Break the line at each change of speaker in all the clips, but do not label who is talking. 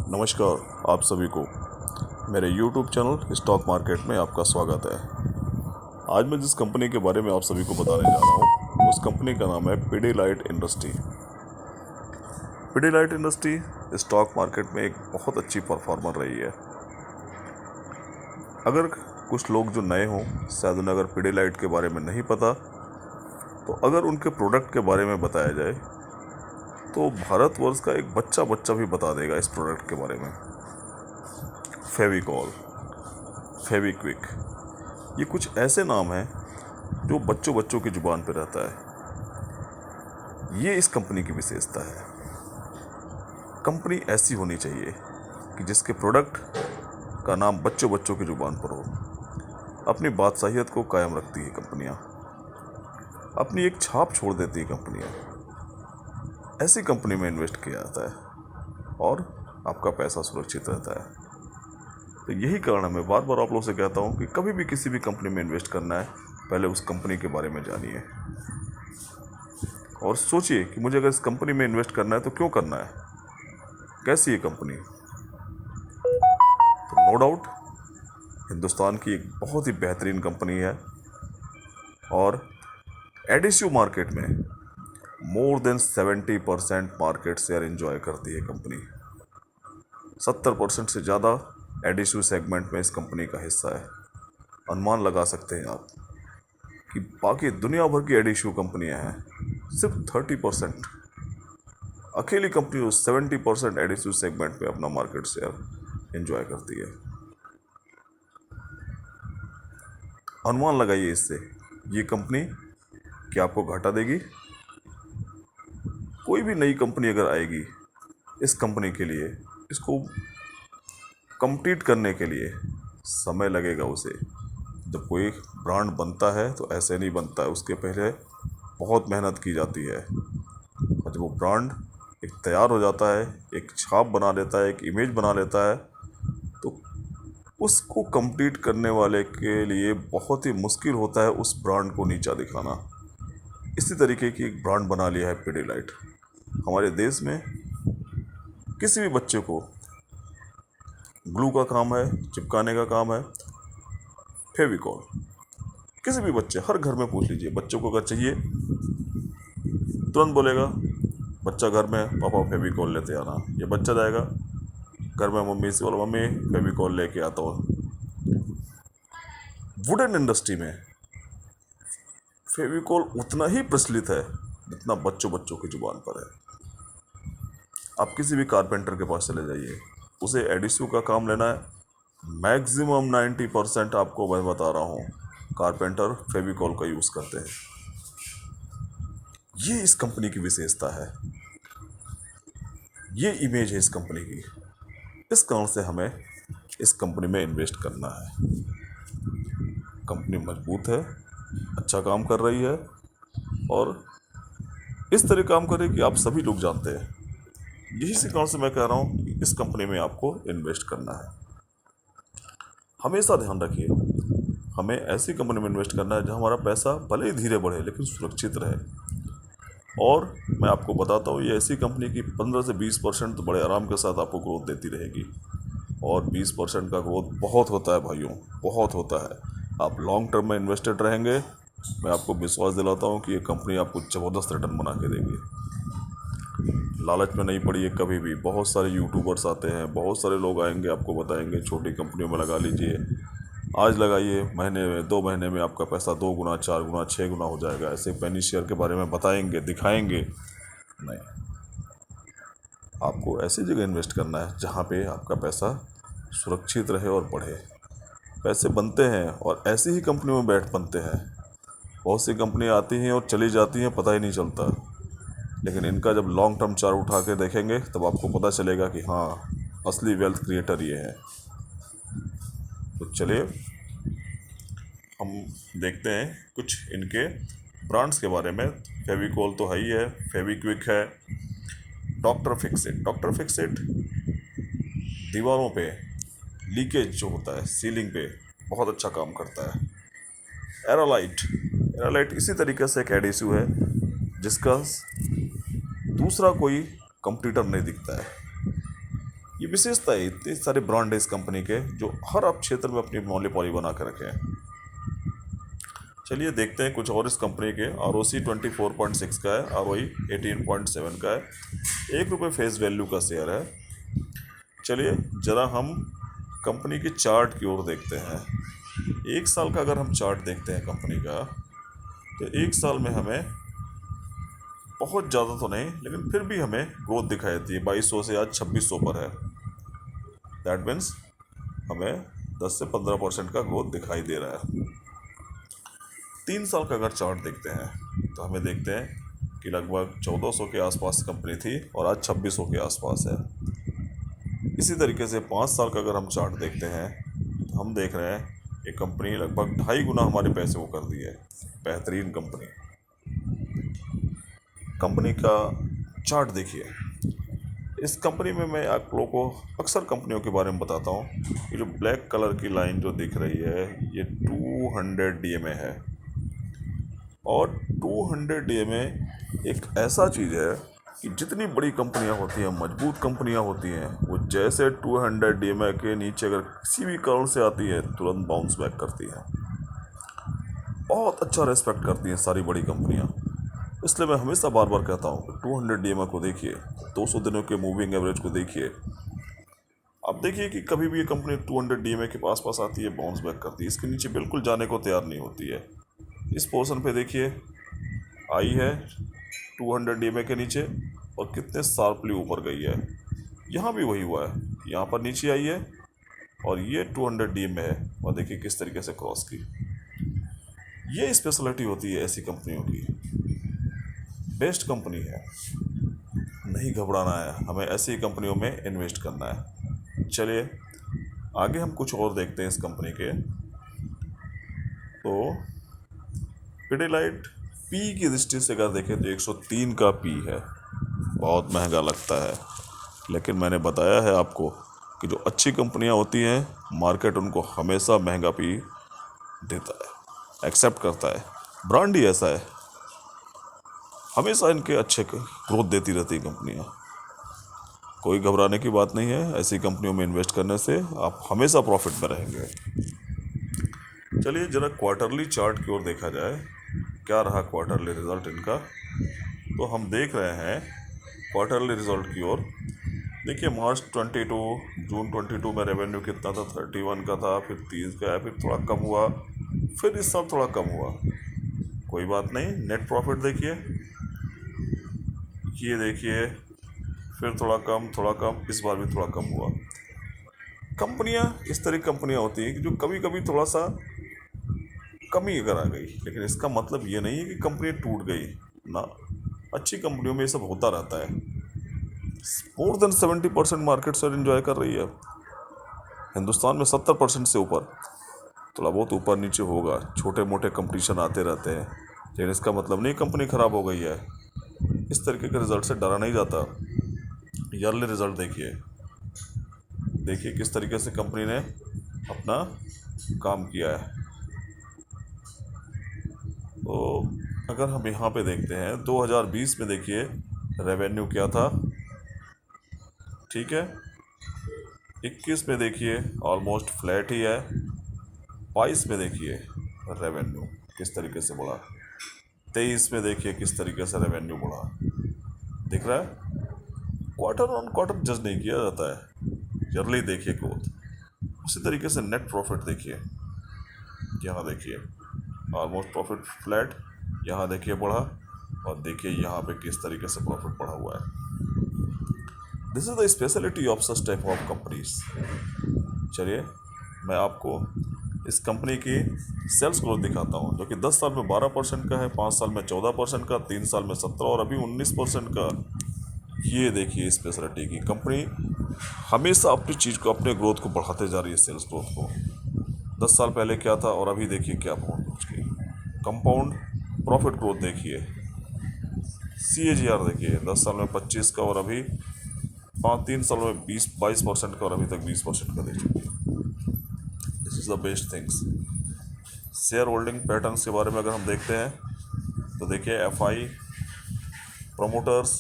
नमस्कार आप सभी को मेरे YouTube चैनल स्टॉक मार्केट में आपका स्वागत है। आज मैं जिस कंपनी के बारे में आप सभी को बताने जा रहा हूँ उस कंपनी का नाम है Pidilite industry. Pidilite industry stock market में एक बहुत अच्छी परफॉर्मर रही है। अगर कुछ लोग जो नए हों, शायद उन्हें अगर पिडिलाइट के बारे में नहीं पता, तो अगर उनके प्रोडक्ट के बारे में बताया जाए तो भारतवर्ष का एक बच्चा भी बता देगा इस प्रोडक्ट के बारे में। फेविकॉल, फेविक्विक, ये कुछ ऐसे नाम हैं जो बच्चों की जुबान पे रहता है। ये इस कंपनी की विशेषता है। कंपनी ऐसी होनी चाहिए कि जिसके प्रोडक्ट का नाम बच्चों की जुबान पर हो। अपनी बादशाहियत को कायम रखती है कंपनियां, अपनी एक छाप छोड़ देती है कंपनियां। ऐसी कंपनी में इन्वेस्ट किया जाता है और आपका पैसा सुरक्षित रहता है। तो यही कारण है मैं बार बार आप लोगों से कहता हूँ कि कभी भी किसी भी कंपनी में इन्वेस्ट करना है, पहले उस कंपनी के बारे में जानिए और सोचिए कि मुझे अगर इस कंपनी में इन्वेस्ट करना है तो क्यों करना है, कैसी है कंपनी। तो नो डाउट हिंदुस्तान की एक बहुत ही बेहतरीन कंपनी है और एडिसिव मार्केट में more than 70% market share enjoy करती है कंपनी। 70% से ज़्यादा एडिसिव सेगमेंट में इस कंपनी का हिस्सा है। अनुमान लगा सकते हैं आप कि बाकी दुनिया भर की एडिसिव कंपनियां हैं, सिर्फ 30% अकेली कंपनी उस 70% एडिसिव सेगमेंट में अपना मार्केट शेयर एंजॉय करती है। अनुमान लगाइए इससे ये कंपनी क्या आपको घाटा देगी। कोई भी नई कंपनी अगर आएगी, इस कंपनी के लिए, इसको कम्पीट करने के लिए समय लगेगा उसे। जब कोई ब्रांड बनता है तो ऐसे नहीं बनता है, उसके पहले बहुत मेहनत की जाती है और जब वो ब्रांड एक तैयार हो जाता है, एक छाप बना लेता है, एक इमेज बना लेता है, तो उसको कम्पीट करने वाले के लिए बहुत ही मुश्किल होता है उस ब्रांड को नीचा दिखाना। इसी तरीके की एक ब्रांड बना लिया है पिडिलाइट। हमारे देश में किसी भी बच्चे को ग्लू का काम है, चिपकाने का काम है, फेविकॉल। किसी भी बच्चे, हर घर में पूछ लीजिए, बच्चों को अगर चाहिए तुरंत बोलेगा बच्चा घर में, पापा फेविकॉल लेते आना। ये बच्चा जाएगा घर में मम्मी से बोला, मम्मी फेविकॉल लेके आता हूँ। वुडन इंडस्ट्री में फेविकॉल उतना ही प्रचलित है जितना बच्चों की जुबान पर है। आप किसी भी कारपेंटर के पास चले जाइए, उसे एडिसिव का काम लेना है, मैक्सिमम 90% आपको मैं बता रहा हूँ कारपेंटर फेविकॉल का यूज़ करते हैं। ये इस कंपनी की विशेषता है, ये इमेज है इस कंपनी की। इस कारण से हमें इस कंपनी में इन्वेस्ट करना है। कंपनी मजबूत है, अच्छा काम कर रही है और इस तरह काम करे कि आप सभी लोग जानते हैं। यही से कारण से मैं कह रहा हूँ कि इस कंपनी में आपको इन्वेस्ट करना है। हमेशा ध्यान रखिए, हमें ऐसी कंपनी में इन्वेस्ट करना है जहाँ हमारा पैसा भले ही धीरे बढ़े लेकिन सुरक्षित रहे। और मैं आपको बताता हूँ, ये ऐसी कंपनी की 15 से 20% तो बड़े आराम के साथ आपको ग्रोथ देती रहेगी और 20% का ग्रोथ बहुत होता है भाइयों, बहुत होता है। आप लॉन्ग टर्म में इन्वेस्टेड रहेंगे, मैं आपको विश्वास दिलाता हूँ कि ये कंपनी आपको ज़बरदस्त रिटर्न बना के देगी। लालच में नहीं पड़िए कभी भी। बहुत सारे यूट्यूबर्स आते हैं, बहुत सारे लोग आएंगे, आपको बताएंगे छोटी कंपनियों में लगा लीजिए, आज लगाइए, महीने में 2 महीने में आपका पैसा 2 गुना 4 गुना 6 गुना हो जाएगा। ऐसे पेनी शेयर के बारे में बताएंगे, दिखाएंगे नहीं। आपको ऐसी जगह इन्वेस्ट करना है जहाँ पे आपका पैसा सुरक्षित रहे और बढ़े। पैसे बनते हैं और ऐसी ही कंपनियों में बनते हैं। बहुत सी कंपनियाँ आती हैं और चली जाती हैं, पता ही नहीं चलता, लेकिन इनका जब लॉन्ग टर्म चार्ट उठा के देखेंगे तब आपको पता चलेगा कि हाँ, असली वेल्थ क्रिएटर ये है। तो चलिए हम देखते हैं कुछ इनके ब्रांड्स के बारे में। फेविकॉल तो है ही है, फेविक्विक है, डॉक्टर फिक्सिट दीवारों पे लीकेज जो होता है सीलिंग पे बहुत अच्छा काम करता है। एरालाइट इसी तरीके से एक एडिसिव है जिसका दूसरा कोई कंपटीटर नहीं दिखता है। ये विशेषता है, इतने सारे ब्रांड है इस कंपनी के जो हर आप क्षेत्र में अपनी मोनोपोली बना के रखे हैं। चलिए देखते हैं कुछ और इस कंपनी के। ROC 24.6 का है, ROE 18.7 का है, ₹1 फेस वैल्यू का शेयर है। चलिए ज़रा हम कंपनी के चार्ट की ओर देखते हैं। 1 साल का अगर हम चार्ट देखते हैं कंपनी का, तो 1 साल में हमें बहुत ज़्यादा तो नहीं, लेकिन फिर भी हमें ग्रोथ दिखाई देती है। 2200 से आज 2600 पर है। दैट मीन्स हमें 10 से 15% का ग्रोथ दिखाई दे रहा है। 3 साल का अगर चार्ट देखते हैं तो हमें देखते हैं कि लगभग 1400 के आसपास कंपनी थी और आज 2600 के आसपास है। इसी तरीके से 5 साल का अगर हम चार्ट देखते हैं तो हम देख रहे हैं ये कंपनी लगभग 2.5 गुना हमारे पैसे को कर दी है। बेहतरीन कंपनी। कंपनी का चार्ट देखिए। इस कंपनी में मैं आप लोगों को अक्सर कंपनियों के बारे में बताता हूँ। ये जो ब्लैक कलर की लाइन जो दिख रही है ये 200 DMA है, और 200 DMA एक ऐसा चीज़ है कि जितनी बड़ी कंपनियां होती हैं, मजबूत कंपनियां होती हैं, वो जैसे 200 DMA के नीचे अगर किसी भी कारण से आती है तुरंत बाउंस बैक करती हैं। बहुत अच्छा रेस्पेक्ट करती हैं सारी बड़ी कंपनियां। इसलिए मैं हमेशा बार बार कहता हूँ 200 DMA को देखिए, 200 दिनों के मूविंग एवरेज को देखिए। आप देखिए कि कभी भी ये कंपनी 200 DMA के पास पास आती है, बाउंस बैक करती है, इसके नीचे बिल्कुल जाने को तैयार नहीं होती है। इस पोर्शन पे देखिए आई है 200 DMA के नीचे और कितने शार्पली ऊपर गई है। यहाँ भी वही हुआ है, यहाँ पर नीचे आई है और ये 200 DMA है और देखिए किस तरीके से क्रॉस की। ये स्पेशलिटी होती है ऐसी कंपनियों की। बेस्ट कंपनी है, नहीं घबराना है, हमें ऐसी कंपनियों में इन्वेस्ट करना है। चलिए आगे हम कुछ और देखते हैं इस कंपनी के। तो पिडिलाइट पी की दृष्टि से अगर देखें तो 103 का पी है। बहुत महंगा लगता है, लेकिन मैंने बताया है आपको कि जो अच्छी कंपनियां होती हैं मार्केट उनको हमेशा महंगा पी देता है, एक्सेप्ट करता है। ब्रांड ही ऐसा है, हमेशा इनके अच्छे ग्रोथ देती रहती कंपनियां। कोई घबराने की बात नहीं है, ऐसी कंपनियों में इन्वेस्ट करने से आप हमेशा प्रॉफिट में रहेंगे। चलिए जरा क्वार्टरली चार्ट की ओर देखा जाए, क्या रहा क्वार्टरली रिजल्ट इनका। तो हम देख रहे हैं क्वार्टरली रिजल्ट की ओर। देखिए मार्च 22, जून 22 में रेवेन्यू कितना था, 31 का था, फिर 30 का है, फिर थोड़ा कम हुआ, फिर इस साल थोड़ा कम हुआ। कोई बात नहीं। नेट प्रॉफिट देखिए, ये देखिए फिर थोड़ा कम, इस बार भी थोड़ा कम हुआ। कंपनियां इस तरह की कंपनियां होती हैं कि जो कभी कभी थोड़ा सा कमी अगर आ गई, लेकिन इसका मतलब ये नहीं है कि कंपनी टूट गई ना। अच्छी कंपनियों में ये सब होता रहता है। More than 70% market share enjoy कर रही है हिंदुस्तान में, 70% से ऊपर। थोड़ा बहुत ऊपर नीचे होगा, छोटे मोटे कंपटीशन आते रहते हैं, लेकिन इसका मतलब नहीं कंपनी खराब हो गई है। इस तरीके के रिजल्ट से डरा नहीं जाता। ईयरली रिजल्ट देखिए, देखिए किस तरीके से कंपनी ने अपना काम किया है। तो अगर हम यहाँ पे देखते हैं 2020 में देखिए रेवेन्यू क्या था, ठीक है। 21 में देखिए ऑलमोस्ट फ्लैट ही है। 22 में देखिए रेवेन्यू किस तरीके से बढ़ा। 23 में देखिए किस तरीके से रेवेन्यू बढ़ा। दिख रहा है। क्वार्टर ऑन क्वार्टर जज नहीं किया जाता है, ईयरली देखिए ग्रोथ। उसी तरीके से नेट प्रॉफिट देखिए, यहाँ देखिए ऑलमोस्ट प्रॉफिट फ्लैट, यहाँ देखिए बढ़ा, और देखिए यहाँ पे किस तरीके से प्रॉफिट बढ़ा हुआ है। This is the speciality of such type of companies. चलिए मैं आपको इस कंपनी की सेल्स ग्रोथ दिखाता हूँ, जो कि 10 साल में 12% का है, 5 साल में 14% का, 3 साल में 17 और अभी 19% का। ये देखिए स्पेशलिटी की कंपनी हमेशा अपनी चीज़ को, अपने ग्रोथ को बढ़ाते जा रही है, सेल्स ग्रोथ को। 10 साल पहले क्या था और अभी देखिए क्या पहुँच गई। कंपाउंड प्रॉफिट ग्रोथ देखिए, CAGR देखिए, 10 साल में 25 का और अभी 3 साल में 22% का, और अभी तक 20% का दे चुकी है। This is the best things. Share holding patterns के बारे में अगर हम देखते हैं तो देखिए FI प्रमोटर्स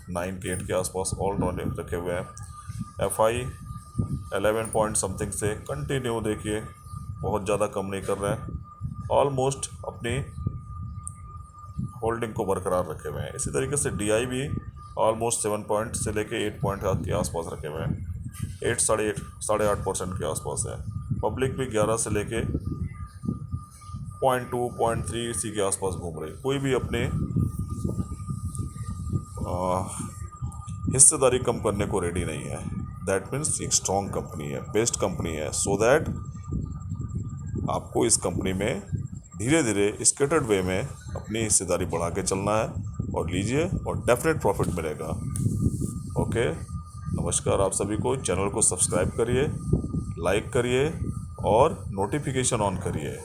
9 के 8 के आसपास ऑल डाउन रखे हुए हैं। FI 11 पॉइंट समथिंग से कंटिन्यू देखिए बहुत ज़्यादा कम नहीं कर रहे हैं, ऑलमोस्ट अपनी होल्डिंग को बरकरार रखे हुए हैं। इसी तरीके से DI भी ऑलमोस्ट 7 पॉइंट से लेके 8 पॉइंट के आसपास रखे हुए हैं, 8 साढ़े 8% के आसपास है। पब्लिक भी 11 से लेके 0.2 0.3 इसी के आसपास घूम रही। कोई भी अपने हिस्सेदारी कम करने को रेडी नहीं है। दैट मीन्स एक स्ट्रॉन्ग कंपनी है, बेस्ट कंपनी है। सो दैट आपको इस कंपनी में धीरे धीरे स्केटर्ड वे में अपनी हिस्सेदारी बढ़ा के चलना है और लीजिए और डेफिनेट प्रॉफिट मिलेगा। ओके, नमस्कार आप सभी को। चैनल को सब्सक्राइब करिए, लाइक करिए और नोटिफिकेशन ऑन करिए।